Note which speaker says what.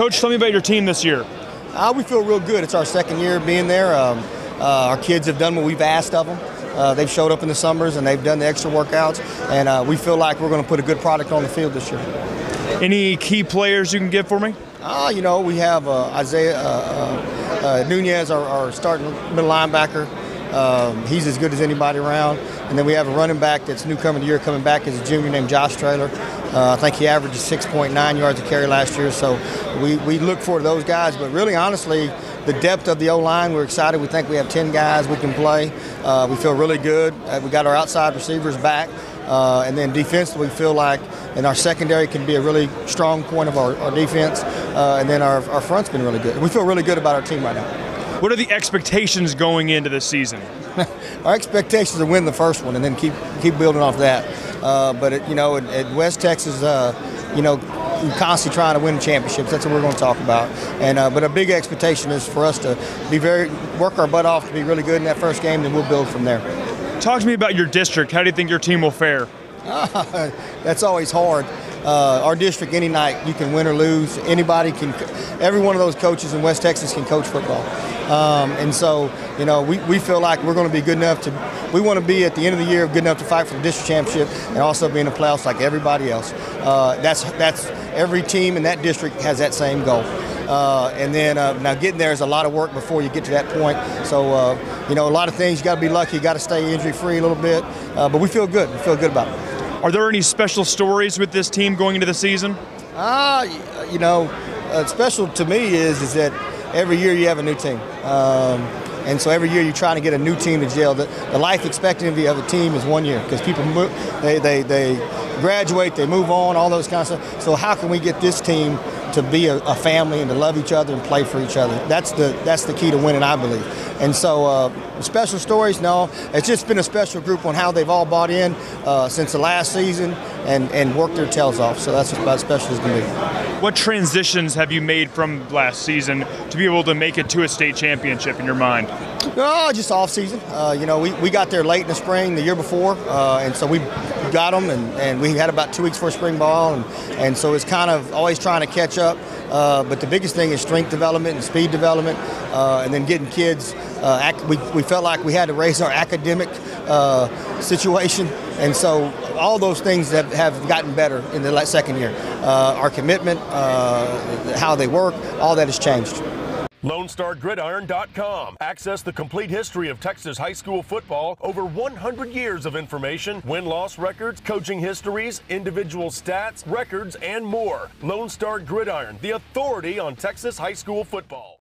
Speaker 1: Coach, tell me about your team this year.
Speaker 2: We feel real good. It's our second year being there. Our kids have done what we've asked of them. They've showed up in the summers and they've done the extra workouts, and we feel like we're going to put a good product on the field this year.
Speaker 1: Any key players you can give for me?
Speaker 2: We have Isaiah Nunez, our starting middle linebacker. He's as good as anybody around. And then we have a running back that's newcomer of the year coming back as a junior named Josh Traylor. I think he averages 6.9 yards a carry last year. So we look forward to those guys. But really, honestly, the depth of the O-line, we're excited. We think we have 10 guys we can play. We feel really good. We got our outside receivers back. And then defensively, we feel like in our secondary can be a really strong point of our defense. And then our front's been really good. We feel really good about our team right now.
Speaker 1: What are the expectations going into this season?
Speaker 2: Our expectations are to win the first one and then keep building off that. But at West Texas, we're constantly trying to win championships. That's what we're going to talk about. And but a big expectation is for us to work our butt off to be really good in that first game, and we'll build from there.
Speaker 1: Talk to me about your district. How do you think your team will fare?
Speaker 2: That's always hard. Our district, any night, you can win or lose. Every one of those coaches in West Texas can coach football. And so, we feel like we're going to be good enough we want to be at the end of the year good enough to fight for the district championship and also be in the playoffs like everybody else. That's every team in that district has that same goal. And then now getting there is a lot of work before you get to that point. So, a lot of things, you got to be lucky, you got to stay injury-free a little bit. But we feel good. We feel good about it.
Speaker 1: Are there any special stories with this team going into the season?
Speaker 2: Special to me is that every year you have a new team. And so every year you're trying to get a new team to gel. The life expectancy of a team is 1 year because people they graduate, they move on, all those kinds of stuff. So how can we get this team to be a family and to love each other and play for each other? That's the key to winning, I believe. And so special stories, no. It's just been a special group on how they've all bought in since the last season and worked their tails off. So that's about as special as can be.
Speaker 1: What transitions have you made from last season to be able to make it to a state championship in your mind?
Speaker 2: Just off season. We got there late in the spring the year before, and so we got them, and we had about 2 weeks for spring ball, and so it's kind of always trying to catch up. But the biggest thing is strength development and speed development, and then getting kids. We felt like we had to raise our academic situation, and so all those things have gotten better in the second year. Our commitment, how they work, all that has changed.
Speaker 3: LoneStarGridiron.com. Access the complete history of Texas high school football, over 100 years of information, win-loss records, coaching histories, individual stats, records, and more. Lone Star Gridiron, the authority on Texas high school football.